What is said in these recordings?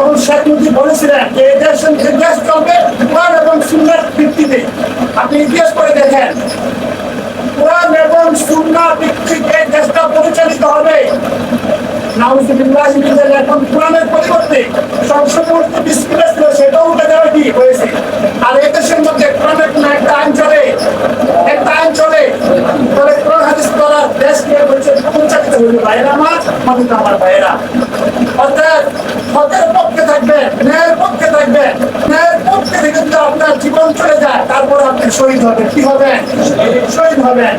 যখন শেখ মুজিব বলেছিলেন যে দেশ চলবে কোরআন এবং সুন্নাহর ভিত্তিতে, আপনি ইতিহাস করে দেখেন কোরআন এবং সুন্নাহর ভিত্তিতে দেশটা পরিচালিত হবে। নাউজুবিল্লাহ, এখন কোরআনের পরিবর্তে সংশোধন বিসমিল্লাহ ছিল, সেটাও উঠে দেওয়া কি হয়েছে। আর এই দেশের মধ্যে কোরআনের কোনো একটা আইন চলে, তাহলে কোরআন হাদিস দ্বারা দেশকে পরিচালিত হইল। ভাইয়েরা আমার ভাইয়েরা, অর্থাৎ হকের পক্ষে থাকবেন, ন্যায়ের পক্ষে থাকবেন। ন্যায়ের পক্ষে থেকে যদি আপনার জীবন চলে যায়, তারপর আপনি শহীদ হবেন। কি হবেন? শহীদ হবেন।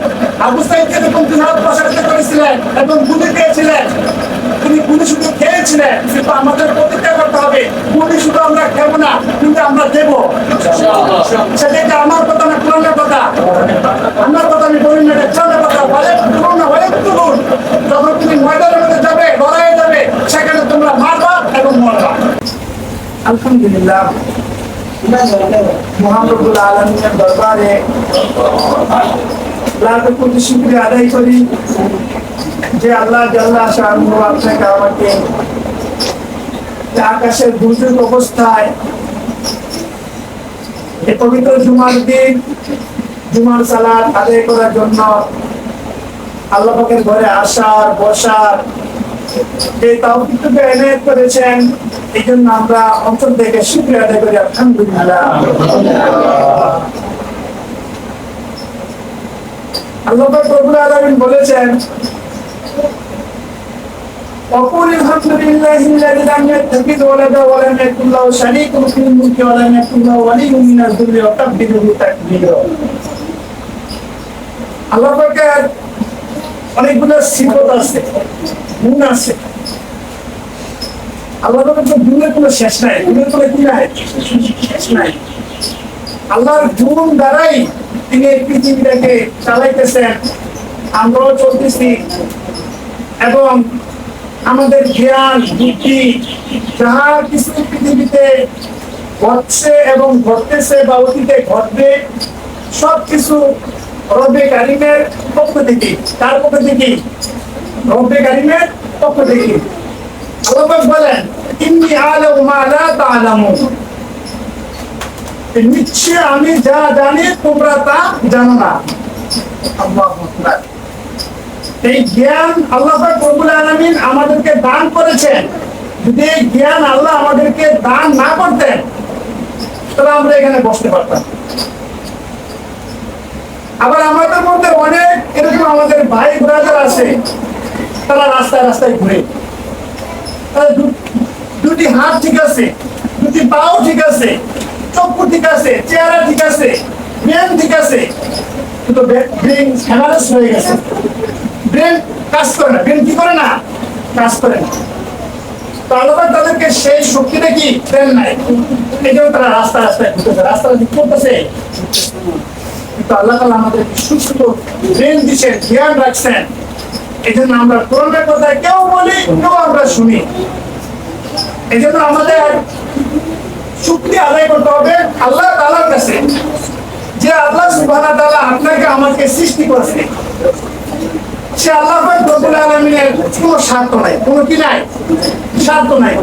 আবু সাঈদকে যখন জিহাদ প্রসারিত করেছিলেন এবং গুলি দিয়েছিলেন, তিনি গুলি শুধু খেয়েছিলেন, কিন্তু আমাদের প্রতিজ্ঞা করতে হবে গুলি শুধু আমরা খেবো না, কিন্তু আমরা দেবো। সেটা আমার কথা না, কোরআনের কথা। আমার কথা আমি বলি না, কোরআনের কথা। তুলুন, যখন তুমি ময়দানের মধ্যে যাবে, লড়াইয়ে যাবে, সেখানে তোমরা মারবা এবং মরবা। আলহামদুলিল্লাহ, মহান রব্বুল আলামিনের দরবারে লাখ কোটি শুকরিয়া আদায় করি যে আল্লাহ জাল্লা শাআনুহু আপনাকে আমাকে আকাশের দুর্যোগ অবস্থায় এই পবিত্র জুমার দিন জুমার সালাত আদায় করার জন্য আল্লাহ পাকের ঘরে আসার বসার এই তাওফিকটুকু এনায়েত করেছেন। এই জন্য আমরা অন্তর থেকে শুকরিয়া আদায় করি, আলহামদুলিল্লাহ। আল্লাহ পাক রব্বুল আলামিন বলেছেন, وقل الحمد لله الذي لم يتخذ ولدا ولم يكن له شريك في الملك ولم يكن له ولي من الذل وكبره تكبيرا। আল্লাহ পাকের অনেকগুলো সিফত আছে, গুণ আছে। আল্লাহ পাকের গুণের কোনো শেষ নাই, গুণের কোনো কি নাই, শেষ নাই। আল্লাহর গুণ দ্বারাই তিনি এই পৃথিবীটাকে চালাইতেছেন, আমরাও চলতেছি, এবং আমাদের জ্ঞান বুদ্ধি যাহা কিছু পৃথিবীতে ঘটছে এবং ঘটতেছে বা অতীতে ঘটবে, সবকিছু রব্বে কারিমের পক্ষ থেকে। তার পক্ষ থেকে, রব্বে কারিমের পক্ষ থেকে। আল্লাহ পাক বলেন, ইন্নী আ'লামু মা লা তা'লামুন, নিশ্চয় আমি যা জানি তোমরা তা জানো না। আল্লাহু আকবার। এই জ্ঞান আল্লাহ পাক রব্বুল আলামিন আমাদেরকে দান করেছেন। যদি এই জ্ঞান আল্লাহ আমাদেরকে দান না করতেন, তাহলে আমরা এখানে বসতে পারতাম। আবার আমাদের মধ্যে অনেক এরকম আমাদের ভাই ব্রাদার আছে, তারা রাস্তায় রাস্তায় ঘুরে, দুটি হাত ঠিক আছে, দুটি পাও ঠিক আছে, চক্ষু ঠিক আছে, চেহারা ঠিক আছে, ব্রেন ঠিক আছে, কিন্তু ব্রেন হ্যামারেজ হয়ে গেছে। ব্রেন কাজ করে না। ব্রেন কি করে না? কাজ করে না। তো আল্লাহ তাদেরকে সেই শক্তিটা কি দেন নাই, এই জন্য তারা রাস্তায় রাস্তায় ঘুরতেছে, রাস্তায় ঠিক করতেছে। কিন্তু আল্লাহ তাআলা আমাদের সুস্থ ব্রেন দিচ্ছেন, জ্ঞান রাখছেন। এই জন্য আমরা কোরআনের কথা কেউ বলি, কেউ আমরা শুনি। এই জন্য আমাদের শুকরিয়া আদায় করতে হবে আল্লাহ তাআলার কাছে, যে আল্লাহ সুবহানাহু ওয়া তাআলা আপনাকে আমাকে সৃষ্টি করেছে। সে আল্লাহ পাক রব্বুল আলামিনের কোনো স্বার্থ নাই, কোনো কি নাই, স্বার্থ নাই।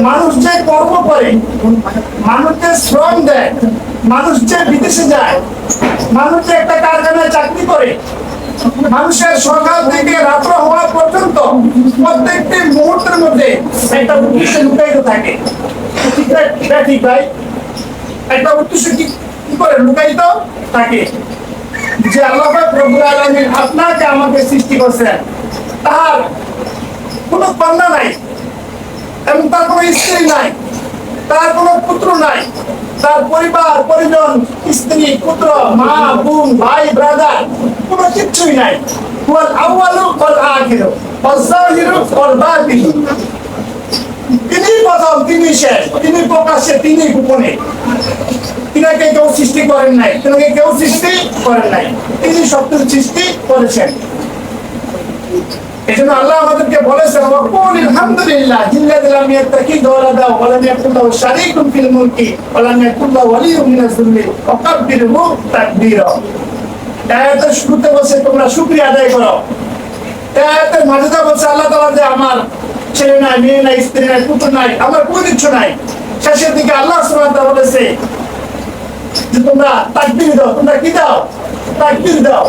মানুষ যে কর্ম করে, মানুষ যে শ্রম দেয়, মানুষ যে বিদেশে যায়, মানুষ যে একটা কারখানায় চাকরি করে, মানুষের সকাল থেকে রাত্র হওয়া পর্যন্ত প্রত্যেকটি মুহূর্তের মধ্যে একটা উদ্দেশ্য লুকায়িত থাকে। ঠিক ভাই, একটা উদ্দেশ্য কি করে লুকায়িত থাকে, যে আল্লাহ পাক রব্বুল আলামিন আপনাকে আমাকে সৃষ্টি করেছেন, তার কোনো কন্যা নাই এবং তার কোনো স্ত্রী নাই, তার কোনো পুত্র নাই, তার পরিবার পরিজন, স্ত্রী পুত্র মা বোন ভাই ব্রাদার কোনো কিছুই নাই। ওয়াল আউয়ালু ওয়াল আখিরু ওয়াল যাহিরু ওয়াল বাতিন, তিনি প্রথম, তিনি শেষ, তিনি প্রকাশ্যে, তিনি গোপনে। তিনাকে কেউ সৃষ্টি করেন নাই, তিনাকে কেউ সৃষ্টি করেন নাই, তিনি সবকিছু সৃষ্টি করেছেন। এই জন্য আল্লাহ আমাদেরকে বলেছেন, আলহামদুলিল্লাহ জিল্লাযী লাম ইয়াত্তাখিয ওয়ালাদা ওয়া লাম ইয়াকুল লাহু শারীকুন ফিল মুলকি ওয়া লাম ইয়াকুল লাহু ওয়ালিয়্যুম মিনাজ যুল্লি ওয়া কাব্বিরহু তাকবীরা। আয়াতের শুরুতে বলছে তোমরা শুকরিয়া আদায় করো। আয়াতের মাঝে বলছে আল্লাহ তাআলা যে আমার ছেলে নাই, মেয়ে নাই, স্ত্রী নাই, পুত্র নাই, আমার কোনো কিছু নাই। শেষের দিকে আল্লাহ সুবহানাহু ওয়া তাআলা বলেছে যে তোমরা তাকবীর দাও। তোমরা কি দাও? তাকবীর দাও।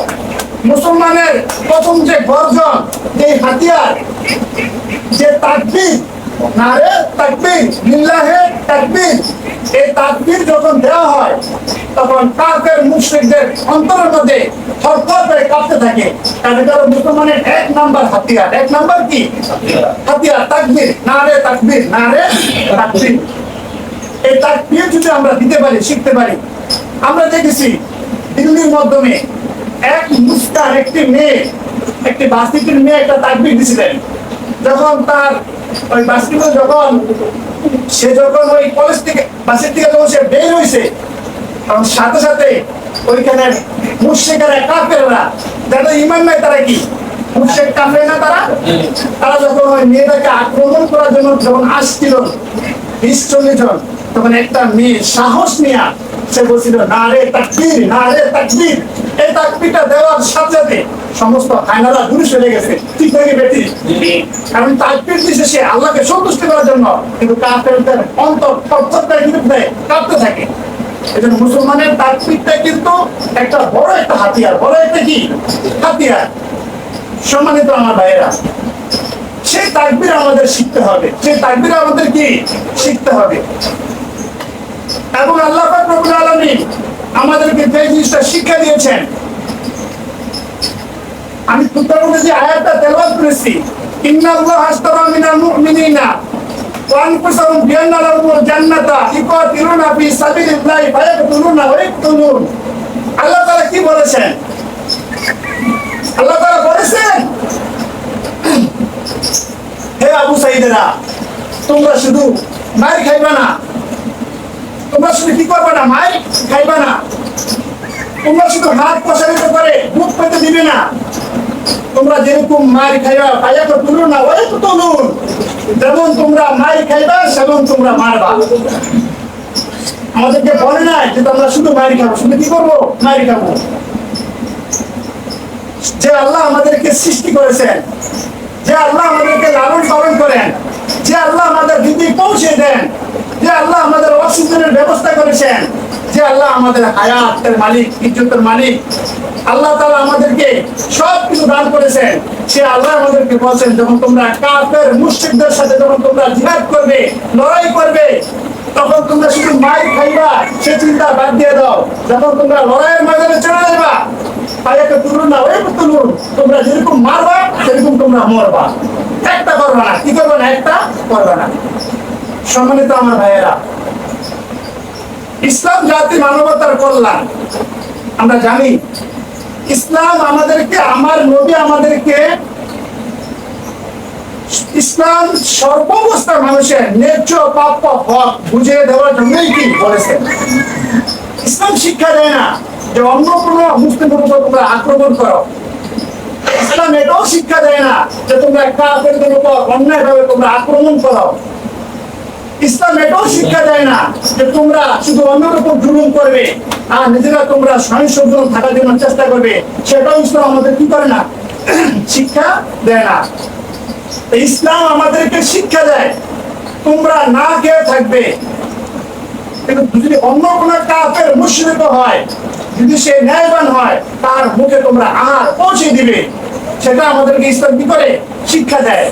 মুসলমানের প্রথম যে গর্জন, যে হাতিয়ার, যে তাকবীর, নারে তাকবীর, লিল্লাহে তাকবীর, এই তাকবীর যখন দেওয়া হয় তখন কাফের মুশরিকদের অন্তরের মধ্যে থরথর করে কাঁপতে থাকে। কারণ এটা হলো মুসলমানের এক নাম্বার হাতিয়ার। এক নাম্বার কি হাতিয়ার? তাকবীর, নারে তাকবীর, নারে তাকবীর। এই তাকবীর যদি আমরা দিতে পারি, শিখতে পারি। আমরা দেখেছি দিল্লির মাধ্যমে এক মুসকান, একটি মেয়ে, একটি বাস্তিটির মেয়ে একটা তাকবীর দিছিলেন। যখন তার ওই বাস্তিতে সে যখন ওই কলেজ থেকে, বাসের থেকে যখন সে বের হয়েছে, তখন সাথে সাথে ওইখানে মুশরিকেরা, কাফেররা, যাদের ঈমান নাই, তারা কি মুশরিক কাফের না? তারা যখন ওই মেয়েটাকে আক্রমণ করার জন্য যখন আসছিল 20-40 জন, তখন একটা মেয়ে সাহস নিয়ে সে বলছিল নারে তাকবীর, নারে তাকবীর। এই তাকবীরটা দেওয়ার সাথে সাথে সমস্ত হায়নারা দূরে সরে গেছে। ঠিক থেকে বেটি, কারণ তাকবীর দিছে সে আল্লাহকে সন্তুষ্ট করার জন্য, কিন্তু কাফেরদের অন্তর থরথর করে কাঁপতে থাকে। এজন্য মুসলমানের তাকবীরটা কিন্তু একটা বড় একটা হাতিয়ার, বড় একটা কি হাতিয়ার। সম্মানিত আমার ভাইয়েরা, সেই তাকবীর আমাদের শিখতে হবে, সেই তাকবীর আমাদের কি শিখতে হবে। এবং আল্লাহ পাক রব্বুল আলামিন আমাদেরকে যে জিনিসটা শিক্ষা দিয়েছেন, আমি সূত্রের মধ্যে যে আয়াতটা তেলাওয়াত করেছি, ইন্নাল্লাহা আশতারা মিনাল মুমিনিনা ওয়া আনফুসাহুম বিআন্না লাহুমুল জান্নাতা ইউকাতিলুনা ফি সাবিলিল্লাহি ফায়াকতুলুনা ওয়া ইয়াকতুলুন। আল্লাহ তাআলা কি বলেছেন? আল্লাহ তাআলা বলেছেন, হে আবু সাঈদেরা, তোমরা শুধু মার খাইবা না, তোমরা শুধু কি করবে না, মার খাইবা না, তোমরা শুধু হাত প্রসারিত করে বুক পেতে দিবে না, তোমরা যেরকম মার খাইবা পায়াকে তুলুন না, ওই তো তুলুন, যেমন তোমরা মার খাইবা সেমন তোমরা মারবা। আমাদেরকে বলে নাই যে তোমরা শুধু মার খাবো, শুধু কি করবো, মার খাবো। যে আল্লাহ আমাদেরকে সৃষ্টি করেছেন, যে আল্লাহ আমাদেরকে লালন পালন করেন, যে আল্লাহ আমাদের দিদি পৌঁছে দেন, যে আল্লাহ আমাদের অক্সিজেনের ব্যবস্থা করেছেন, যে আল্লাহ আমাদের হায়াতের মালিক, ইজ্জতের মালিক, আল্লাহ তাআলা আমাদেরকে সব কিছু দান করেছেন। সে আল্লাহ আমাদেরকে বলছেন, যখন তোমরা কাফের মুশরিকদের সাথে যখন তোমরা জিহাদ করবে, লড়াই করবে, তখন তোমরা শুধু মার খাইবা সে চিন্তা বাদ দিয়ে দাও। যখন তোমরা লড়াইয়ের ময়দানে চলে যাবা, পায়াকে তুলুন না, ওই তুলুন, তোমরা যেরকম মারবা সেরকম তোমরা মরবা। একটা করবা না, কি করবা না, একটা করবা না। সম্মানিত আমার ভাইয়েরা, ইসলাম জাতি মানবতার কল্যাণ। আমরা জানি ইসলাম আমাদেরকে, আমার নবী আমাদেরকে ইসলাম সর্বাবস্থার মানুষের ন্যায্য প্রাপ্য হক বুঝিয়ে দেওয়ার জন্যই কি বলেছেন। ইসলাম শিক্ষা দেয় না যে অন্য কোনো মুসলিমের উপর তোমরা আক্রমণ করো। ইসলাম এটাও শিক্ষা দেয় না যে তোমরা কাফেরদের উপর অন্যায়ভাবে তোমরা আক্রমণ করো। ইসলাম এটাও শিক্ষা দেয় না যে তোমরা শুধু অন্যের উপর জুলুম করবে আর নিজেরা তোমরা সহিংসজন থাকার জন্য চেষ্টা করবে। সেটাও ইসলাম আমাদের কি করে না, শিক্ষা দেয় না। ইসলাম আমাদেরকে শিক্ষা দেয় তোমরা না খেয়ে থাকবে, কিন্তু যদি অন্য কোন কাফের মুশরিক হয়, যদি সে ন্যায়বান হয়, তার মুখে তোমরা আহার পৌঁছে দিবে। সেটা আমাদেরকে ইসলাম কি করে শিক্ষা দেয়।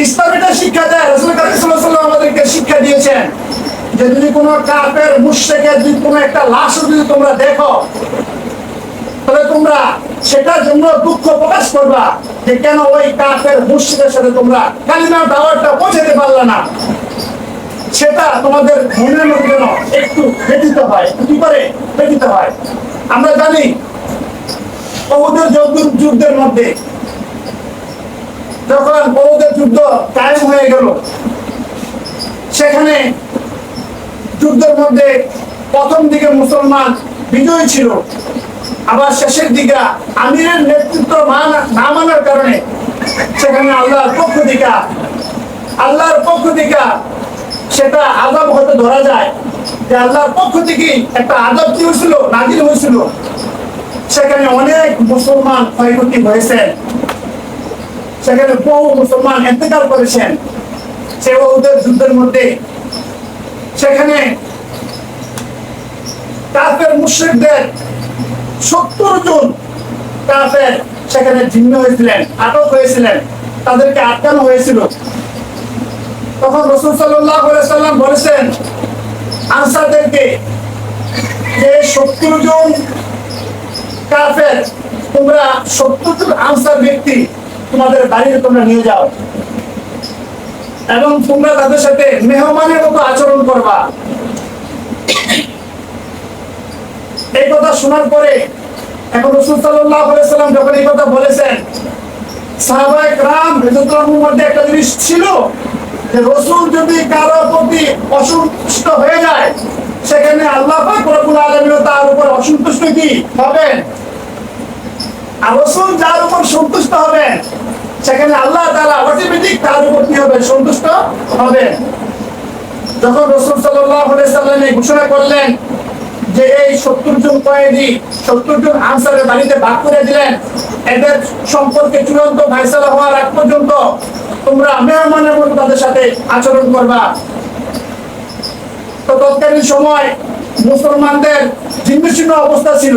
ইসলাম এটা শিক্ষা দেয়। রাসূল কারীম সাল্লাল্লাহু আলাইহি ওয়াসাল্লাম আমাদেরকে শিক্ষা দিয়েছেন যে যদি কোনো কাফের মুশরিকের যদি কোনো একটা লাশ যদি তোমরা দেখো, তাহলে তোমরা সেটার জন্য দুঃখ প্রকাশ করবা যে কেন ওই কাফের মুশরিকের সাথে তোমরা কালিমার দাওয়াতটা পৌঁছাতে পারলা না। সেটা তোমাদের মনের মধ্যে যেন একটু ব্যথিত হয়, কি করে ব্যথিত হয়। আমরা জানি উহুদের যুদ্ধের মধ্যে যখন উহুদের যুদ্ধ কায়েম হয়ে গেল, সেখানে যুদ্ধের মধ্যে প্রথম দিকে মুসলমান বিজয়ী ছিল, আবার শেষের দিকে আমিরের নেতৃত্ব না মানার কারণে সেখানে আল্লাহর পক্ষ থেকে সেটা আযাব হতে ধরা যায় যে আল্লাহর পক্ষ থেকে একটা আযাব কি হয়েছিল, নাজিল হয়েছিল। সেখানে অনেক মুসলমান ক্ষয়ক্ষতি হয়েছে। সেখানে বহু মুসলমান ইন্তেকাল করেছেন সেই উহুদের যুদ্ধের মধ্যে। সেখানে কাফের মুশরিকদের 70 জন কাফের সেখানে জিম্মি হয়েছিলেন, আটক হয়েছিলেন, তাদেরকে আটকানো হয়েছিল। তখন রাসূল সাল্লাল্লাহু আলাইহি সাল্লাম বলেছেন আনসারদেরকে যে 70 জন কাফের, তোমরা 70 জন আনসার ব্যক্তি তোমাদের বাড়িতে তোমরা নিয়ে যাও এবং তোমরা তাদের সাথে মেহমানের মতো আচরণ করবা। এই কথা শোনার পরে এখন রাসূল সাল্লাল্লাহু আলাইহি সাল্লাম যখন এই কথা বলেছেন, সাহাবায়ে কেরাম রাদিয়াল্লাহুর মধ্যে একটা জিনিস ছিল যে রাসূল যদি কারো প্রতি অসন্তুষ্ট হয়ে যায় সেখানে আল্লাহ পাক রব্বুল আলামিন তার উপর অসন্তুষ্ট কি হবেন, আর রাসূল যার উপর সন্তুষ্ট হবেন সেখানে আল্লাহ তাআলা অটোমেটিক তার উপর কি হবে, সন্তুষ্ট হবেন। যখন রাসূল সাল্লাল্লাহু আলাইহি সাল্লাম এই ঘোষণা করলেন যে এই 70 জন কয়েদি 70 জন আনসারের বাড়িতে ভাগ করে দিলেন, এদের সম্পর্কে চূড়ান্ত ফয়সালা হওয়ার আগ পর্যন্ত তোমরা মেহমানের মতো তাদের সাথে আচরণ করবা। তো তৎকালীন সময় মুসলমানদের জীর্ণশীর্ণ অবস্থা ছিল,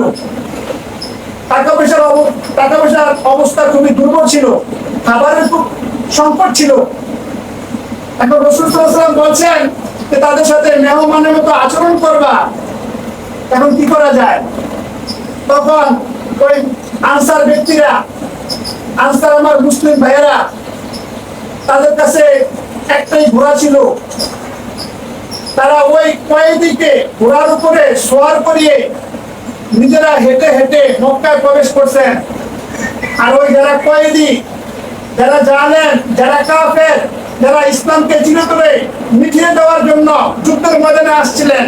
টাকা পয়সার অবস্থা খুবই দুর্বল ছিল, খাবারের খুব সংকট ছিল। এখন রাসূল সাল্লাল্লাহু আলাইহি ওয়াসাল্লাম বলছেন যে তাদের সাথে মেহমানের মতো আচরণ করবা। এখন কি করা যায়? তখন ওই আনসার ব্যক্তিরা, আনসার আমার মুসলিম ভাইয়েরা, তাদের কাছে একটাই ঘোড়া ছিল। তারা ওই কয়েদিকে ঘোড়ার উপরে সওয়ার করিয়ে নিজেরা হেঁটে হেঁটে মক্কায় প্রবেশ করছেন। আর ওই যারা কয়েদি, যারা জানেন, যারা কাফের, যারা ইসলামকে চিরতরে মিটিয়ে দেওয়ার জন্য যুদ্ধের ময়দানে আসছিলেন,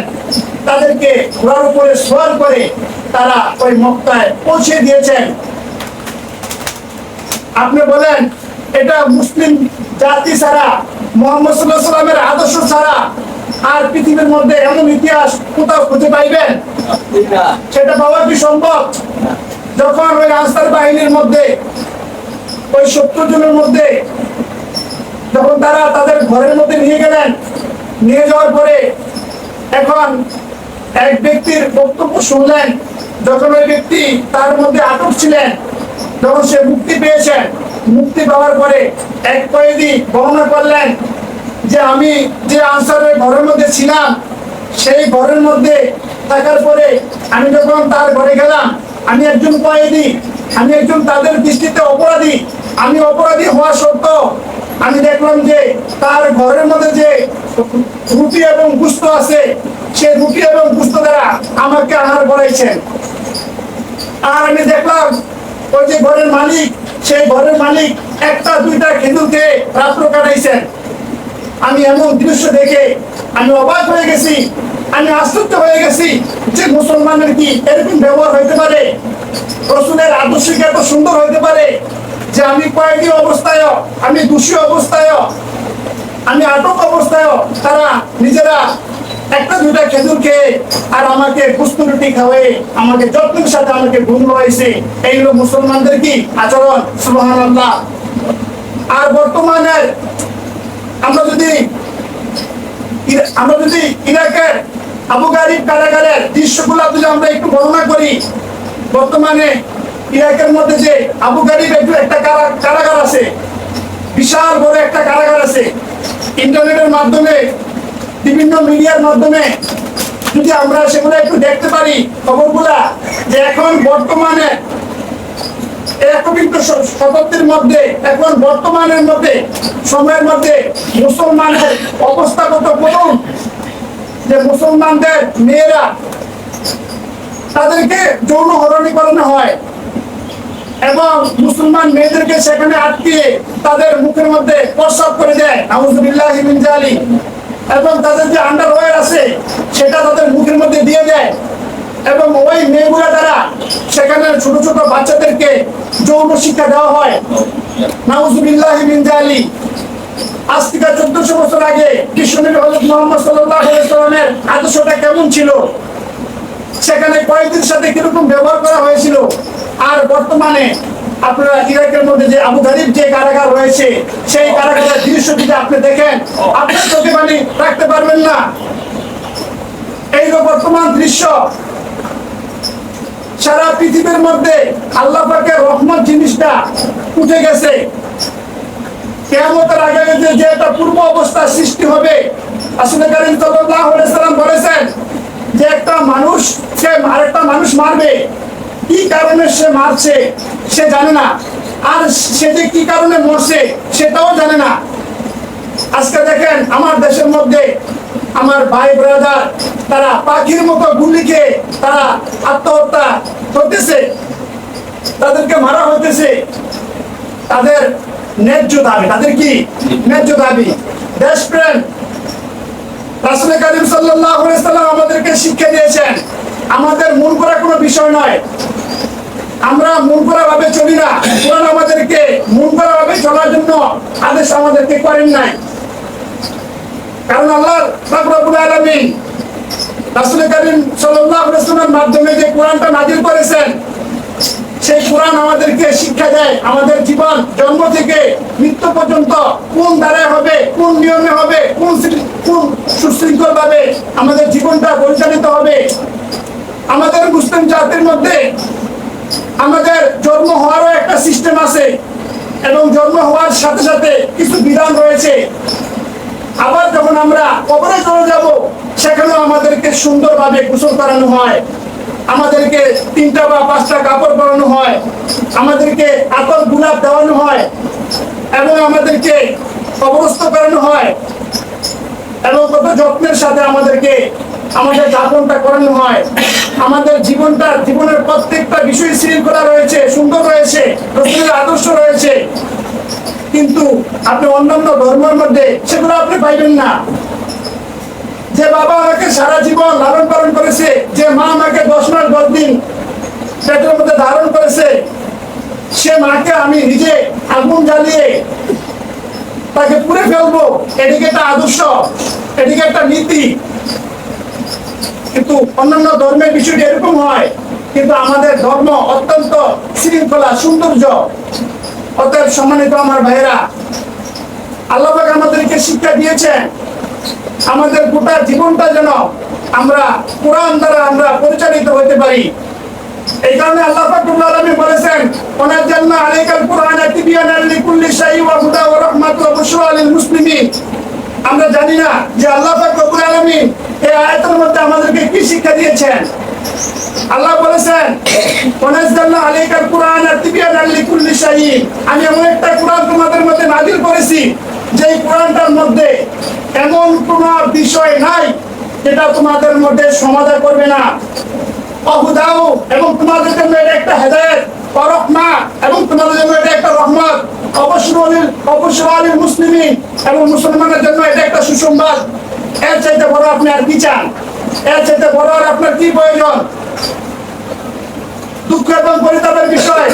তাদেরকে ঘোড়ার উপরে সওয়ার করে তারা ওই মক্কায় পৌঁছে দিয়েছেন। আপনি বলেন এটা মুসলিম জাতি ছাড়া, মুহাম্মদ সাল্লাল্লাহু আলাইহি ওয়াসাল্লামের আদর্শ ছাড়া আর পৃথিবীর মধ্যে এমন ইতিহাস কোথাও খুঁজে পাইবেন? সেটা পাওয়া কি সম্ভব? যখন ওই আনসার বাহিনীর মধ্যে ওই 70 জনের মধ্যে যখন তারা তাদের ঘরের মধ্যে নিয়ে গেলেন, নিয়ে যাওয়ার পরে এখন এক ব্যক্তির বক্তব্য শুনলেন। যখন ওই ব্যক্তি তার মধ্যে আটক ছিলেন, যখন সে মুক্তি পেয়েছেন, মুক্তি পাওয়ার পরে এক কয়েদি বর্ণনা করলেন যে আমি যে আনসারের ঘরের মধ্যে ছিলাম, সেই ঘরের মধ্যে থাকার পরে আমি যখন তার ঘরে গেলাম, আমি একজন কয়েদি, আমি একজন তাদের দৃষ্টিতে অপরাধী। আমি অপরাধী হওয়া সত্ত্বেও আমি দেখলাম যে তার ঘরের মধ্যে যে রুটি এবং গোশত আছে, সেই রুটি এবং গোশত দ্বারা আমাকে আহার করাইছেন। আর আমি দেখলাম ওই যে ঘরের মালিক, সেই ঘরের মালিক একটা দুইটা খেজুর খেয়ে রাত্র কাটাইছেন। আমি এমন দৃশ্য দেখে আমি অবাক হয়ে গেছি, আমি আশ্চর্য হয়ে গেছি যে মুসলমানের কি এরকম ব্যবহার হইতে পারে, রাসূলের আদর্শ কি এত সুন্দর হইতে পারে যে আমি কয়েদি অবস্থায়, আমি দোষী অবস্থায়, আমি আটক অবস্থায় তারা নিজেরা একটা দুইটা খেজুর খেয়ে আর আমাকে গোশত রুটি খাওয়াই আমাকে যত্নের সাথে আমাকে ঘুম হয়েছে। এই হলো মুসলমানদের কি আচরণ। সুবহানাল্লাহ। আর বর্তমানে আমরা যদি ইরাকের আবু গারিব কারাগারের দৃশ্যগুলো যদি আমরা একটু বর্ণনা করি, বর্তমানে ইরাকের মধ্যে যে আবু গারিব একটা কারাগার আছে, বিশাল বড় একটা কারাগার আছে। ইন্টারনেটের মাধ্যমে, বিভিন্ন মিডিয়ার মাধ্যমে যদি আমরা সেগুলো একটু দেখতে পারি খবরগুলা, যে এখন বর্তমানে একবিংশ শতাব্দীর মধ্যে, এখন বর্তমানের মধ্যে সময়ের মধ্যে মুসলমানের অবস্থা কত করুন, যে মুসলমানদের মেয়েরা তাদেরকে যৌন হয়রানি করানো হয় এবং মুসলমান মেয়েদেরকে সেখানে আটকিয়ে তাদের মুখের মধ্যে প্রস্রাব করে দেয়, নাউযুবিল্লাহি মিন যালিক, এবং তাদের যে আন্ডারওয়্যার আছে সেটা তাদের মুখের মধ্যে দিয়ে দেয় এবং ওই মেয়েগুলা দ্বারা সেখানে ছোট ছোট বাচ্চাদেরকে যৌন শিক্ষা দেওয়া হয়, নাউযুবিল্লাহি মিন যালিক। আজ থেকে 1400 বছর আগে বিশ্বনবী হযরত মুহাম্মদ সাল্লাল্লাহু আলাইহি ওয়াসাল্লামের আদর্শটা কেমন ছিল, সেখানে কয়েকদিনের সাথে কিরকম ব্যবহার করা হয়েছিল, আর বর্তমানে আপনারা ইরাকের মধ্যে যে আবু গারিব যে কারাগার রয়েছে, সেই কারাগারের দৃশ্য যদি আপনি দেখেন, আপনি চোখে পানি রাখতে পারবেন না। এই বর্তমান দৃশ্য সারা পৃথিবীর মধ্যে আল্লাহ পাকের রহমত জিনিসটা উঠে গেছে। কিয়ামতের আগে যে একটা পূর্ব অবস্থা সৃষ্টি হবে, রাসূল করিম সাল্লাল্লাহু আলাইহি সাল্লাম বলেছেন যে একটা মানুষ সে আরেকটা মানুষ মারবে, কি কারণে সে মারছে সে জানে না, আর সে যে কি কারণে মরছে সেটাও জানে না। আজকে দেখেন আমার দেশের মধ্যে আমার ভাই ব্রাদার তারা পাখির মতো গুলি খেয়ে তারা আত্মহত্যা করতেছে, তাদেরকে মারা হইতেছে। তাদের ন্যায্য দাবি, তাদের কি ন্যায্য দাবি? দেশপ্রেম। রাসূল করিম সাল্লাল্লাহু আলাইহি সাল্লাম আমাদেরকে শিক্ষা দিয়েছেন, আমাদের মন করা কোনো বিষয় নয়, আমরা মন করা ভাবে চলি না। কোরআন আমাদেরকে মন করা ভাবে চলার জন্য আদেশ আমাদেরকে করেন নাই। কারণ আল্লাহ রাব্বুল আলামিন রাসূল করিম সাল্লাল্লাহু আলাইহি ওয়াসাল্লামের মাধ্যমে যে কোরআনটা নাযিল করেছেন, সেই কোরআন আমাদেরকে শিক্ষা দেয় আমাদের জীবন জন্ম থেকে মৃত্যু পর্যন্ত কোন ধারায় হবে, কোন নিয়মে হবে, কোন সুশৃঙ্খল ভাবে আমাদের জীবনটা পরিচালিত হবে। আমাদের মুসলিম জাতির মধ্যে আমাদের জন্ম হওয়ারও একটা সিস্টেম আছে, এবং জন্ম হওয়ার সাথে সাথে কিছু বিধান রয়েছে। আবার যখন আমরা কবরে চলে যাব, সেখানেও আমাদেরকে সুন্দরভাবে গোসল করানো হয়, আমাদেরকে 3টা বা 5টা কাপড় পরানো হয়, আমাদেরকে আতর গোলাপ দেওয়ানো হয়, এবং আমাদেরকে কবরস্থ করানো হয়, এবং কত যত্নের সাথে আমাদেরকে আমাদের দাফনটা করানো হয়। আমাদের জীবনের প্রত্যেকটা বিষয় শৃঙ্খলা রয়েছে, সুন্দর রয়েছে, রাসূলের আদর্শ রয়েছে। কিন্তু আপনি অন্যান্য ধর্মের মধ্যে সেগুলো আপনি পাইবেন না। যে বাবা আমাকে সারা জীবন লালন পালন করেছে, যে মা আমাকে 10 মাস 10 দিন পেটের মধ্যে ধারণ করেছে, সে মাকে আমি নিজে আগুন জ্বালিয়ে তাকে পুড়ে ফেলবো, এদিকে একটা আদর্শ, এদিকে একটা নীতি। কিন্তু অন্যান্য ধর্মের বিষয়টি এরকম হয়, কিন্তু আমাদের ধর্ম অত্যন্ত শৃঙ্খলা, সৌন্দর্য। অতএব সম্মানিত আমার ভাইয়েরা, আল্লাহ পাক আমাদেরকে শিক্ষা দিয়েছেন আমাদের গোটা জীবনটা যেন আমরা কোরআন দ্বারা আমরা পরিচালিত হতে পারি। এই কারণে আল্লাহ পাক রব্বুল আলামিন বলেছেন, ওয়ানাজ্জালনা আলাইকাল কুরআনা তিবয়ানান লিকুল্লি শাইইন ওয়া হুদান ওয়া রাহমাতুন ওয়া বুশরা লিল মুসলিমিন। আমরা জানি না যে আল্লাহ পাক রব্বুল আলামিন এই আয়াতের মধ্যে আমাদেরকে কি শিক্ষা দিয়েছেন। আল্লাহ বলেছেন, ওয়ানাজ্জালনা আলাইকাল কুরআনা তিবয়ানান লিকুল্লি শাইইন, আমি এমন একটা কোরআন তোমাদের মধ্যে নাযিল করেছি যে কোরআনটার মধ্যে এমন কোনো বিষয় নাই যেটা তোমাদের মধ্যে সমাধান করবে না। অহুদাউ, এবং তোমাদের জন্য এটা একটা হেদায়েত, রহমা, এবং তোমাদের জন্য এটা একটা রহমত, অবশ্যই মুসলিমিন, এবং মুসলমানের জন্য এটা একটা সুসংবাদ। এর চাইতে বড় আপনি আর কি চান? এর চাইতে বড় আর আপনার কি প্রয়োজন? দুঃখ এবং পরিতাপের বিষয়,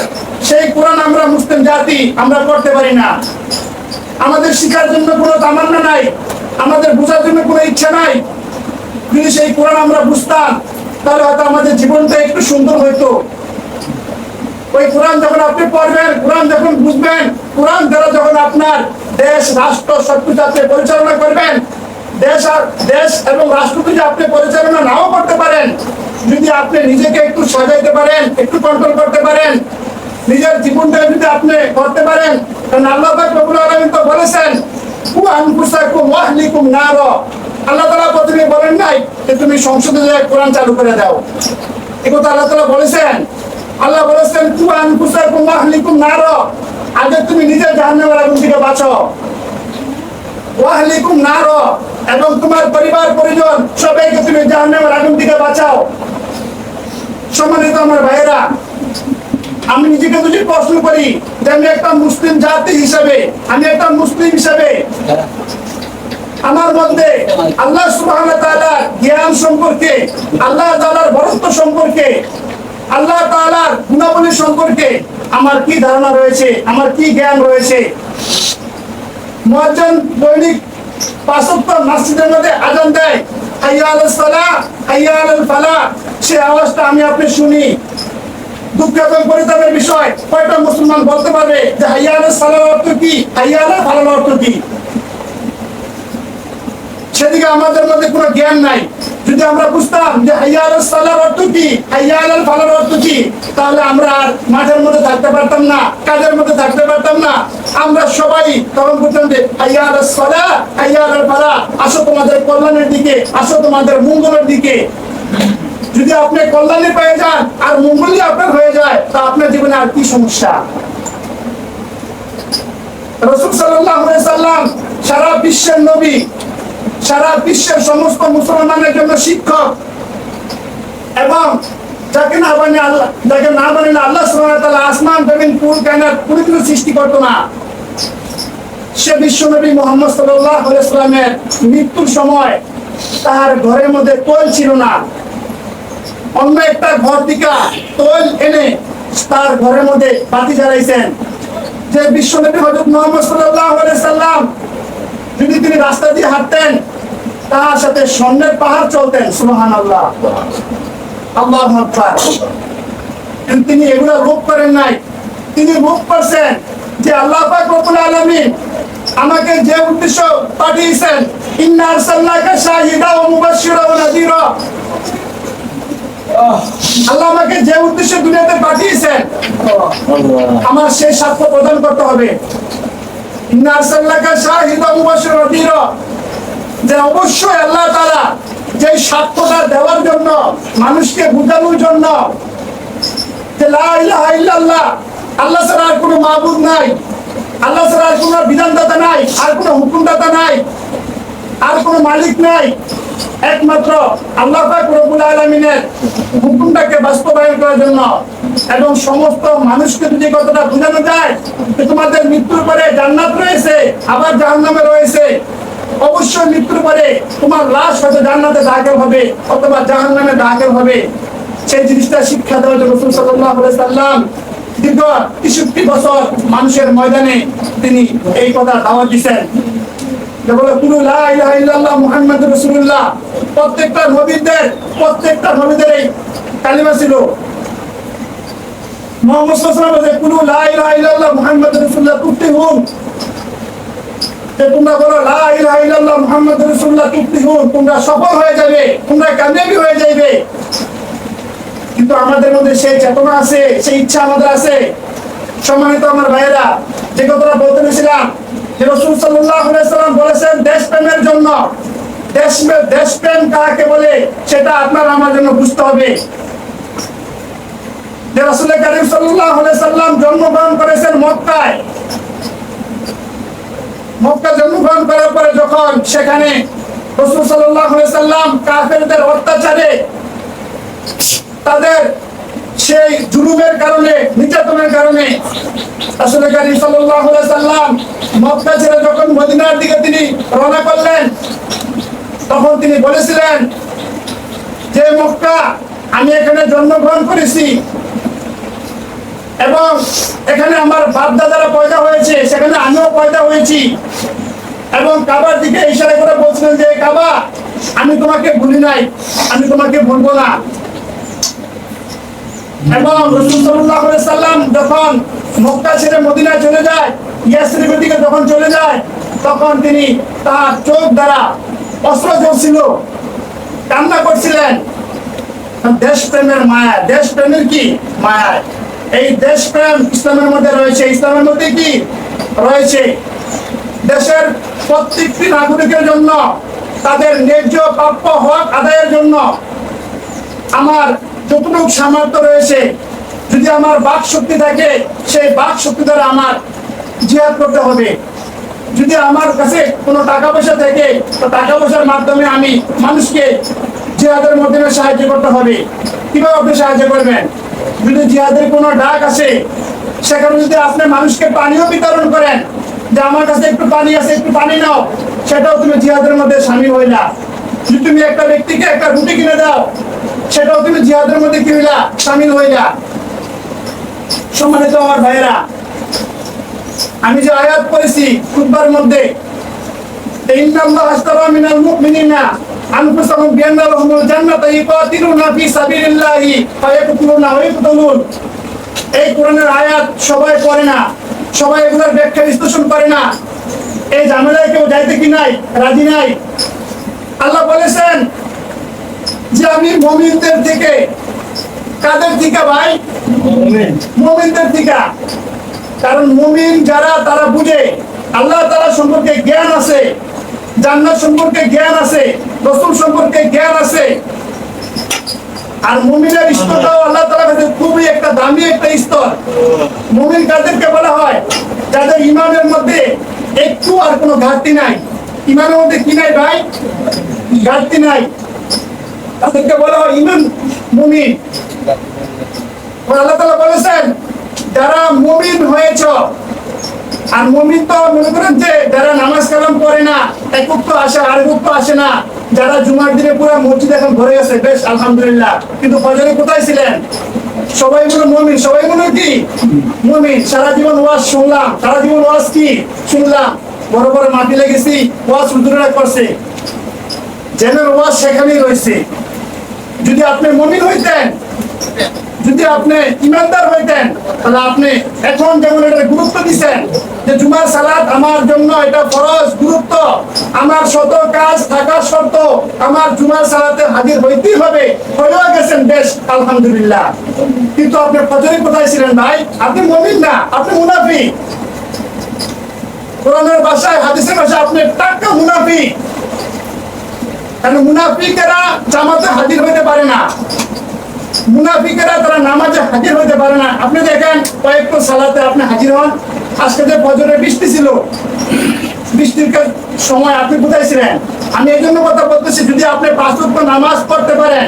সেই কোরআন আমরা মুসলিম জাতি আমরা পড়তে পারি না। আমাদের শিখার জন্য কোনো তামান্না নাই, আমাদের বোঝার জন্য কোনো ইচ্ছা নাই। যদি সেই কোরআন আমরা বুঝতাম, তাহলে হয়তো আমাদের জীবনটা একটু সুন্দর হইতো। ওই কোরআন যখন আপনি পড়বেন, কোরআন যখন বুঝবেন, কোরআন দ্বারা যখন আপনার দেশ রাষ্ট্র সবকিছু আপনি পরিচালনা করবেন, দেশ এবং রাষ্ট্রকে যদি আপনি পরিচালনা নাও করতে পারেন, যদি আপনি নিজেকে একটু সাজাইতে পারেন, একটু কন্ট্রোল করতে পারেন, নিজের জীবনটা যদি আপনি করতে পারেন, কারণ আল্লাহ পাক রব্বুল আলামিন তো বলেছেন, কু আনফুসাকুম ওয়া আহলিকুম নার। আল্লাহ তাআলা প্রথমে বলেন নাই যে তুমি সংসদে যায় কোরআন চালু করে দাও, একথা আল্লাহ তাআলা বলেছেন। আল্লাহ বলেছেন, কু আনফুসাকুম ওয়া আহলিকুম নার, আগে তুমি নিজে জাহান্নামের আগুন থেকে বাঁচাও। ওয়া আহলিকুম নার, এবং তোমার পরিবার পরিজন সবাইকে তুমি জাহান্নামের আগুন থেকে বাঁচাও। সম্মানিত আমার ভাইয়েরা, আমি নিজেকে যদি প্রশ্ন করি যে আমি একটা মুসলিম জাতি হিসেবে, আমি একটা মুসলিম হিসেবে, আমার মধ্যে আল্লাহ সুবহানাহু ওয়া তাআলার জ্ঞান সম্পর্কে, আল্লাহ তাআলার বরত্ব সম্পর্কে, আল্লাহ তাআলার গুণাবলী সম্পর্কে আমার কি ধারণা রয়েছে, আমার কি জ্ঞান রয়েছে? মুয়াজ্জিন দৈনিক 5 ওয়াক্ত মসজিদের মধ্যে আযান দেয়, হাইয়া আলাস সালাহ, হাইয়া আলাল ফালাহ, সেই আওয়াজটা আমি আপনি শুনি। দুঃখ এবং পরিতাপের বিষয় কয়টা মুসলমান বলতে পারবে যে হাইয়া আলাস সালার অর্থ কি, হাইয়া আলাল ফালার অর্থ কি? সেদিকে আমাদের মধ্যে কোনো জ্ঞান নাই। যদি আমরা বুঝতাম যে হাইয়া আলাস সালার অর্থ কি, হাইয়া আলাল ফালার অর্থ কি, তাহলে আমরা আর মাঠের মধ্যে থাকতে পারতাম না, কাজের মধ্যে থাকতে পারতাম না। আমরা সবাই তখন বুঝতাম যে হাইয়া আলাস সালাহ, হাইয়া আলাল ফালাহ, আসো তোমাদের কল্যাণের দিকে, আসো তোমাদের মঙ্গলের দিকে। যদি আপনি কল্যাণে পেয়ে যান আর মঙ্গলই আপনার হয়ে যায়, তা আপনার জীবনে আর কি সমস্যা? রাসূল সাল্লাল্লাহু আলাইহি সাল্লাম সারা বিশ্বের নবী, সারা বিশ্বের সমস্ত মুসলমানের জন্য শিক্ষক, এবং যাকে না মানে আল্লাহ, যাকে না মানে আল্লাহ সুবহানাহু ওয়া তাআলা আসমান জমিন কুল কায়নাত কোনো কিছু সৃষ্টি করতো না। সে বিশ্বনবী মুহাম্মদ সাল্লাল্লাহু আলাইহি সাল্লামের মৃত্যুর সময় তার ঘরের মধ্যে তৈল ছিল না। অন্য একটা ঘর থেকে তৈল এনে তার ঘরের মধ্যে বাতি জ্বালাইছেন। যে বিশ্বনবী হযরত মুহাম্মদ সাল্লাল্লাহু আলাইহি সাল্লাম যদি তিনি রাস্তা দিয়ে হাঁটতেন, তার সাথে স্বর্ণের পাহাড় চলতেন। সুবহানাল্লাহ, আল্লাহু আকবার। কিন্তু তিনি এগুলো রূপ করেন নাই। তিনি রূপ করছেন যে আল্লাহ পাক রব্বুল আলামিন আমাকে যে উদ্দেশ্য পাঠিয়েছেন, ইন্না আরসালনাকা শাহিদা ওয়া মুবাশশিরা ওয়া নাযীরা। আল্লাহ আমাকে যে উদ্দেশ্যে দুনিয়াতে পাঠিয়েছেন, আমার সেই সাক্ষ্য প্রদান করতে হবে। ইন্না আরসালনাকা শাহিদা ওয়া মুবাশশিরা ওয়া নাযীরা, যে অবশ্যই আল্লাহ তাআলা যে সাক্ষ্যটা দেওয়ার জন্য, মানুষকে বোঝানোর জন্য যে লা ইলাহা ইল্লাল্লাহ, আল্লাহ ছাড়া আর কোনো মাবুদ নাই, আল্লাহ ছাড়া আর কোনো বিধানদাতা নাই, আর কোনো হুকুমদাতা নাই, আর কোনো মালিক নাই, একমাত্র আল্লাহ পাক রব্বুল আলামিনের হুকুমটাকে বাস্তবায়ন করার জন্য। এবং সমস্ত মানুষকে যদি কথাটা বোঝানো যায় যে তোমাদের মৃত্যুর পরে জান্নাত রয়েছে, আবার জাহান্নামে রয়েছে, অবশ্যই মৃত্যুর পরে তোমার লাশ হয়তো জান্নাতে দাখিল হবে অথবা জাহান্নামে দাখিল হবে, সেই জিনিসটা শিক্ষা দেওয়ার জন্য রাসূল সাল্লাল্লাহু আলাইহি সাল্লাম দীর্ঘ ৬৩ বছর মানুষের ময়দানে তিনি এই কথা দাওয়াত দিয়েছেন। যে বলে কুলু লা ইলাহা ইল্লাল্লাহ মুহাম্মাদুর রাসূলুল্লাহ। প্রত্যেকটা নবীদের এই কালিমা ছিল। মুহাম্মদ সাল্লাল্লাহু আলাইহি ওয়াসাল্লাম বলে কুলু লা ইলাহা ইল্লাল্লাহ মুহাম্মাদুর রাসূলুল্লাহ তুফলিহুন। যে তোমরা বলো লা ইলাহা ইল্লাল্লাহ মুহাম্মাদুর রাসূলুল্লাহ তুফলিহুন, তোমরা সফল হয়ে যাবে, তোমরা কামিয়াবি হয়ে যাবে। কিন্তু আমাদের মধ্যে সেই চেতনা আছে, সেই ইচ্ছা আমাদের আছে। সম্মানিত আমার ভাইয়েরা, যে কথাটা বলতে গেছিলাম যে রাসূল সাল্লাল্লাহু আলাইহি সাল্লাম বলেছেন দেশপ্রেমের জন্য, দেশপ্রেম কাকে বলে সেটা আপনার আমার জন্য বুঝতে হবে। যে রাসূল কারীম সাল্লাল্লাহু আলাইহি সাল্লাম জন্মগ্রহণ করেছেন মক্কায়। মক্কা জন্মগ্রহণ করার পরে যখন সেখানে রাসূল সাল্লাল্লাহু আলাইহি সাল্লাম কাফেরদের অত্যাচারে, তাদের সেই জুলুমের কারণে, নির্যাতনের কারণে রাসূল কারীম সাল্লাল্লাহু আলাইহি সাল্লাম মক্কা ছেড়ে যখন মদিনার দিকে তিনি রওনা করলেন, তখন তিনি বলেছিলেন যে মক্কা, আমি এখানে জন্মগ্রহণ করেছি এবং এখানে আমার বাপ দাদারা পয়দা হয়েছে, সেখানে আমিও পয়দা হয়েছি। এবং কাবার দিকে ইশারা করে বলছিলেন যে কাবা, আমি তোমাকে ভুলি নাই, আমি তোমাকে ভুলবো না। এবং রাসূল সাল্লাল্লাহু আলাইহি সাল্লাম যখন মক্কা ছেড়ে মদিনায় চলে যায়, ইয়াসরিবের দিকে যখন চলে যায়, তখন তিনি তার চোখ দ্বারা অস্ত্র জ্বলছিল, কান্না করছিলেন। দেশপ্রেমের মায়া, দেশপ্রেমের কি মায়া, এই দেশপ্রেম ইসলামের মধ্যে রয়েছে। ইসলামের মধ্যে কি রয়েছে? দেশের প্রত্যেকটি নাগরিকের জন্য তাদের ন্যায্য প্রাপ্য হক আদায়ের জন্য আমার যতটুকু সামর্থ্য রয়েছে, যদি আমার বাক শক্তি থাকে, সেই বাক শক্তি দ্বারা আমার জিহাদ করতে হবে। যদি আমার কাছে কোনো টাকা পয়সা থাকে, তো টাকা পয়সার মাধ্যমে আমি মানুষকে জিহাদের মাধ্যমে সাহায্য করতে হবে। কিভাবে আপনি সাহায্য করবেন? যদি জিহাদের কোনো ডাক আসে, সেখানে যদি আপনি মানুষকে পানিও বিতরণ করেন, যে আমার কাছে একটু পানি আছে, একটু পানি নাও, সেটাও তুমি জিহাদের মধ্যে শামিল হইলা। যদি তুমি একটা ব্যক্তিকে একটা রুটি কিনে দাও, সেটাও তুমি জিহাদের মধ্যে কি হইলা, শামিল হইলা। সম্মানিত আমার ভাইয়েরা, আমি যে আয়াত পড়েছি খুতবার মধ্যে, ইন্নাল্লাহা আশতারা মিনাল মুমিনিনা আনফুসাহুম বিআন্না লাহুমুল জান্নাতা ইউকাতিলুনা ফি সাবিলিল্লাহি ফায়াকতুলুনা ওয়া ইয়াকতুলুন। এই কোরআনের আয়াত সবাই পড়ে না, সবাই এগুলোর ব্যাখ্যা বিশ্লেষণ করে না। এই ঝামেলায় কেউ যাইতে কি নাই, রাজি নাই। আল্লাহ বলেছেন যে আমি মুমিনদের থেকে, কাদের থেকে ভাই? মুমিনদের থেকে। কারণ মুমিন যারা, তারা বুঝে আল্লাহ তাআলা সম্পর্কে জ্ঞান আছে, জান্নাত সম্পর্কে জ্ঞান আছে, রাসূল সম্পর্কে জ্ঞান আছে। আর মুমিনের স্তরটাও আল্লাহ তাআলার কাছে খুবই একটা দামি একটা স্তর। মুমিন কাদেরকে বলা হয়? যাদের ঈমানের মধ্যে একটু আর কোনো ঘাটতি নাই। ঈমানের মধ্যে কি নাই ভাই? ঘাটতি নাই। তাদেরকে বলা হয় ঈমান মুমিন। আল্লাহ তাআলা বলেছেন যারা মুমিন হয়েছ, আর মুমিন তো মনে করেন যে যারা নামাজ কালাম পড়ে না, এক ওয়াক্ত আসে আর এক ওয়াক্ত আসে না, যারা জুমার দিনে পুরো মসজিদ এখন ভরে গেছে, বেশ আলহামদুলিল্লাহ। কিন্তু ফজরে কোথায় ছিলেন? সবাই বলে মুমিন, সবাই মনে কি মুমিন। সারা জীবন ওয়াজ শুনলাম, সারা জীবন ওয়াজ কি শুনলাম, বড় বড় মাহফিলে গেছি, ওয়াজ হুজুররা করছে, জেনার ওয়াজ সেখানেই রয়েছে। যদি আপনি মুমিন হইতেন, যদি আপনি ইমানদার হইতেন, তাহলে আপনি এখন যেমন এটা গুরুত্ব দিচ্ছেন যে জুমার সালাত আমার জন্য এটা ফরজ, গুরুত্ব, আমার শত কাজ থাকা শর্ত আমার জুমার সালাতে হাজির হইতেই হবে, হয়েও গেছেন, বেশ আলহামদুলিল্লাহ। কিন্তু আপনি ফজরে কোথায় ছিলেন ভাই? আপনি মুমিন না, আপনি মুনাফিক। কোরআনের ভাষায়, হাদিসের ভাষায় আপনি টাটকা মুনাফিক। কারণ মুনাফিকেরা জামাতে হাজির হইতে পারে না, মুনাফিকেরা তারা নামাজে হাজির হতে পারে না। আপনি দেখেন কয়েকটা সালাতে আপনি হাজির হন। আজকে যে ফজরে বৃষ্টি ছিল, বৃষ্টির সময় আপনি কোথায় ছিলেন? আমি এই জন্য কথা বলতেছি, যদি আপনি 5 ওয়াক্ত নামাজ পড়তে পারেন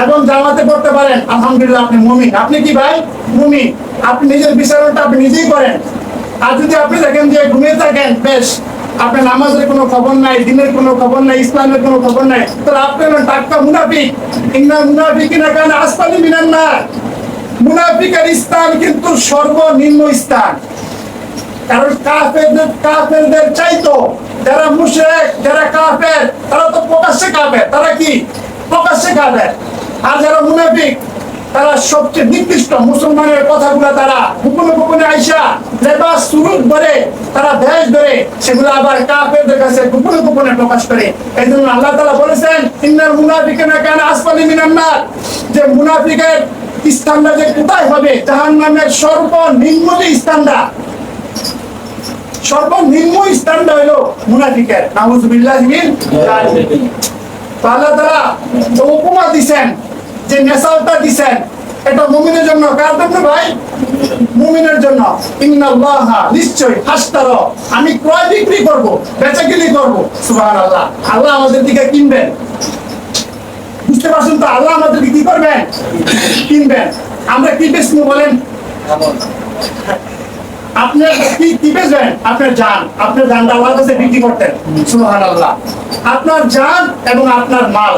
এবং জামাতে পড়তে পারেন, আলহামদুলিল্লাহ আপনি মুমিন। আপনি কি ভাই? মুমিন। আপনি নিজের বিচারটা আপনি নিজেই করেন। আর যদি আপনি দেখেন যে ঘুমিয়ে থাকেন, বেশ, আপনার নামাজের কোনো খবর নাই, দিনের কোনো খবর নাই, ইসলামের কোনো খবর নাই, তাহলে আপনি হলেন টাটকা মুনাফিক। ইন্নাল মুনাফিকিনা কানা আসফালি মিনান নার। মুনাফিকের স্থান কিন্তু সর্বনিম্ন স্থান। কারণ কাফেরদের চাইতো যারা মুশরিক, যারা কাফের, তারা তো প্রকাশ্যে কাফের। তারা কি? প্রকাশ্যে কাফের। আর যারা মুনাফিক, তারা সবচেয়ে নিকৃষ্ট। মুসলমানের কথাগুলো তারা গোপনে গোপনে আইসা লেবাস সুরুত ধরে, তারা ভেষ ধরে, সেগুলো আবার কাফেরদের কাছে গোপনে গোপনে প্রকাশ করে। এই জন্য আল্লাহ তাআলা বলেছেন ইন্নাল মুনাফিকিনা কানা আসফালি মিনান নার, যে মুনাফিকের স্থানটা যে কোথায় হবে? জাহান্নামের সর্বনিম্ন যে স্থানটা, সর্বনিম্ন স্থানটা হলো মুনাফিকের। নাউযুবিল্লাহি মিন যালিক। আল্লাহ তাআলা উপমা দিবেন, যে মেসালটা দিবেন, এটা মুমিনের জন্য। কার জন্য ভাই? মুমিনের জন্য। ইন্নাল্লাহা, নিশ্চয়, হাসতারা, আমি ক্রয় বিক্রি করব, বেচাকেনি করব। সুবহানাল্লাহ। আল্লাহ আমাদের দিকে কিনবেন। বুঝতে পারছেন তো? আল্লাহ আমাদের কি করবেন? কিনবেন। আমরা কি বেচবো বলেন? আপনি কি বেচবেন? আপনার জান। আপনার জানটা আল্লাহর কাছে বিক্রি করতেন। সুবহানাল্লাহ। আপনার জান এবং আপনার মাল।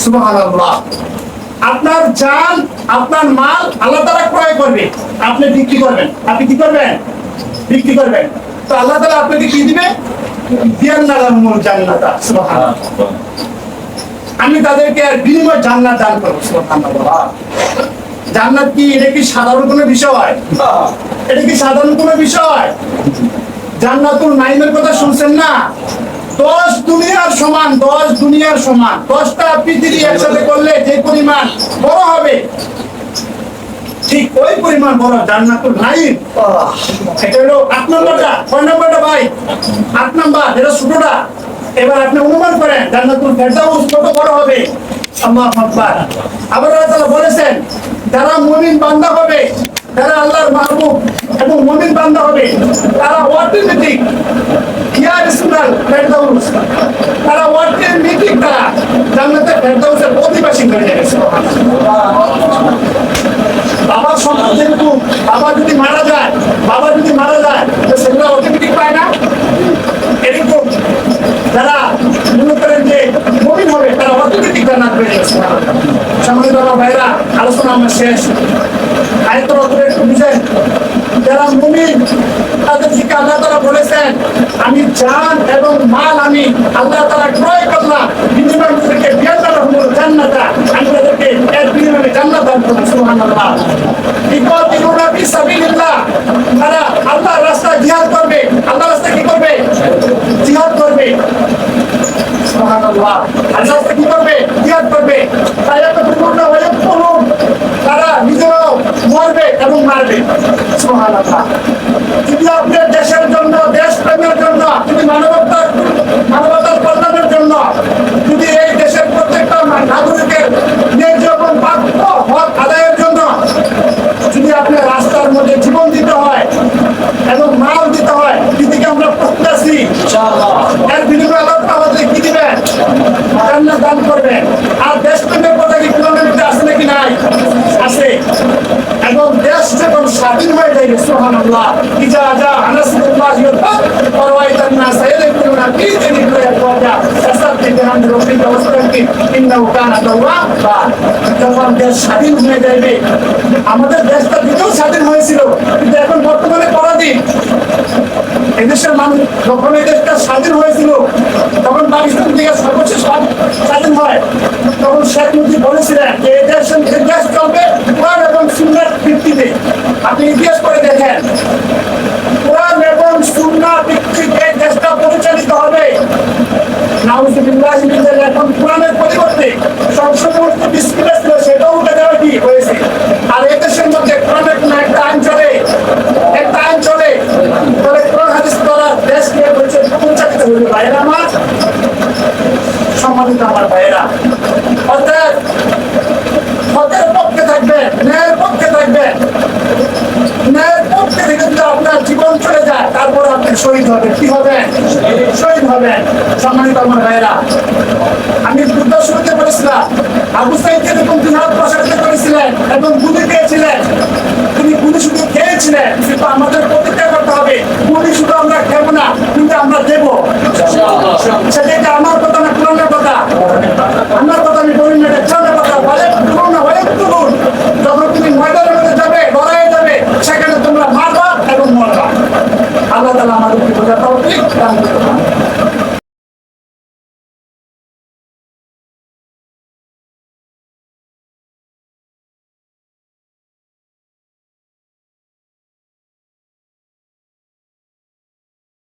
সুবহানাল্লাহ। আপনার জান, আপনার মাল আল্লাহ তাআলা ক্রয় করবে, আপনি বিক্রি করবেন। আপনি কি করবেন? বিক্রি করবেন। তো আল্লাহ তাআলা আপনাকে কি দিবে? দিয়ান্নালাহুমুল জান্নাতা। সুবহানাল্লাহ। আমি তাদেরকে আর বিনিময় জান্নাত দান করব। সুবহানাল্লাহ। জান্নাত কি? এটা কি সাধারণ কোনো বিষয়? এটা কি সাধারণ কোনো বিষয়? জান্নাতুল নাঈমের কথা শুনছেন না? 10 দুনিয়ার সমান, 10 দুনিয়ার সমান। 10টা পৃথিবী একসাথে করলে যে পরিমাণ বড় হবে, ঠিক ওই পরিমাণ বড় জান্নাতুল নাঈম। এটা হলো 8 নম্বরটা। কয় নম্বরটা ভাই? 8 নম্বর। এটা ছোটটা। এবার আপনি অনুমান করেন জান্নাতুল ফেরদাউস কত বড় হবে। আল্লাহু আকবার। আবার আল্লাহ তাআলা বলেছেন যারা মুমিন বান্দা হবে, যারা আল্লাহর মাহবুব এবং মুমিন বান্দা হবে, তারা অটোমেটিক ইয়ারসুনাল ফেরদাউস, তারা অটোমেটিক তারা জান্নাতের ফেরদাউসের অধিবাসী হয়ে যাবে। বাবার সন্তান যেহেতু, বাবা যদি মারা যায়, তো সেগুলো অটোমেটিক পায় না। এরকম যারা মনে করেন যে মুমিন হবে, তারা অটোমেটিক জান্নাত পেয়ে যাবে। সম্মানিত বাবা ভাইরা, আলোচনা আমরা শেষ। আরেকটা কথা একটু বুঝেন, যারা মুমিন তাদের দিকে আল্লাহ তাআলা বলেছেন আমি জান এবং মাল আমি আল্লাহ তাআলা ক্রয় করলাম, বিনিময়ে তাদেরকে দিয়ান্নালাহুমুল জান্নাতা, আমি তাদেরকে এর বিনিময়ে জান্নাত দান করব। সুবহানাল্লাহ। বিকল্প মুনাফিক আল্লাহ কি করবে? জিহাদ করবে। তাই এত পূর্ণ হয়ে পড়ুন, তারা নিজেরাও মরবে এবং মারবে। সুবহানাল্লাহ। যদি আপনার দেশের জন্য, দেশ প্রেমের জন্য, যদি মানবতার কল্যাণের জন্য, যদি এই দেশের প্রত্যেকটা নাগরিকের ন্যায্য এবং প্রাপ্য হক আদায়ের জন্য যদি আপনার রাস্তার মধ্যে জীবন দিতে হয় এবং মাল দিতে হয়, দিদিকে আমরা প্রত্যাশী এর বিনিময়ে আল্লাহ আমাদের কি দিবেন? জান্নাত দান করবেন। আর দেশপ্রেমের কথা কি কোরআনের মধ্যে আছে নাকি নাই? আছে। এবং দেশ যখন স্বাধীন হয়ে যাবে, সুবহানাল্লাহ, ইজা জা নাসরুল্লাহি ওয়াল ফাতহ ওয়া রাআইতান নাসা ইয়াদখুলুনা ফী দীনিল্লাহি আফওয়াজা ফাসাব্বিহ বিহামদি রাব্বিকা ওয়াস্তাগফির ইন্নাহু কানা তাওয়াবা। যখন দেশ স্বাধীন হয়ে যাবে, আমাদের দেশটা যদিও স্বাধীন হয়েছিল, কিন্তু এখন বর্তমানে পরাধীন। এদেশের মানুষ যখন এই দেশটা স্বাধীন হয়েছিল, তখন পাকিস্তান থেকে সর্বশেষ স্বাধীন হয়, তখন শেখ মুজিব বলেছিলেন যে এই দেশ চলবে কোরআন এবং সুন্নাহর ভিত্তিতে। আপনি ইতিহাস করে দেখেন, কোরআন এবং সুন্নাহ ভিত্তিতে এই দেশটা পরিচালিত হবে। নাউজুবিল্লাহ, এখন কোরআনের পরিবর্তে সমস্ত বিসমিল্লাহ ছিল, সেটাও উঠে দেওয়া কি হয়েছে। আর এই দেশের মধ্যে কোরআনের কোনো একটা আইন চলে, তবে কোরআন হাদিস দ্বারা দেশকে পরিচালিত হইবে। ভাইয়েরা আমার, সম্মানিত আমার ভাইয়েরা, অর্থাৎ হকের পক্ষে থাকবেন, ন্যায়ের পক্ষে থাকবেন। ন্যায়ের পক্ষে থেকে যদি আপনার জীবন চলে যায়, তারপর আপনি শহীদ হবেন। কি হবেন? শহীদ হবেন। সম্মানিত আমার ভাইয়েরা, আমি বুদ্ধ শুরুতে বলেছিলাম, আবু সাঈদ যেরকম জিহাদ প্রসারিত করেছিলেন এবং গুলি পেয়েছিলেন, তিনি গুলি শুধু খেয়েছিলেন, কিন্তু আমাদের প্রতিজ্ঞা করতে হবে গুলি শুধু আমরা খেব না, কিন্তু আমরা দেবো। সেটাকে আমার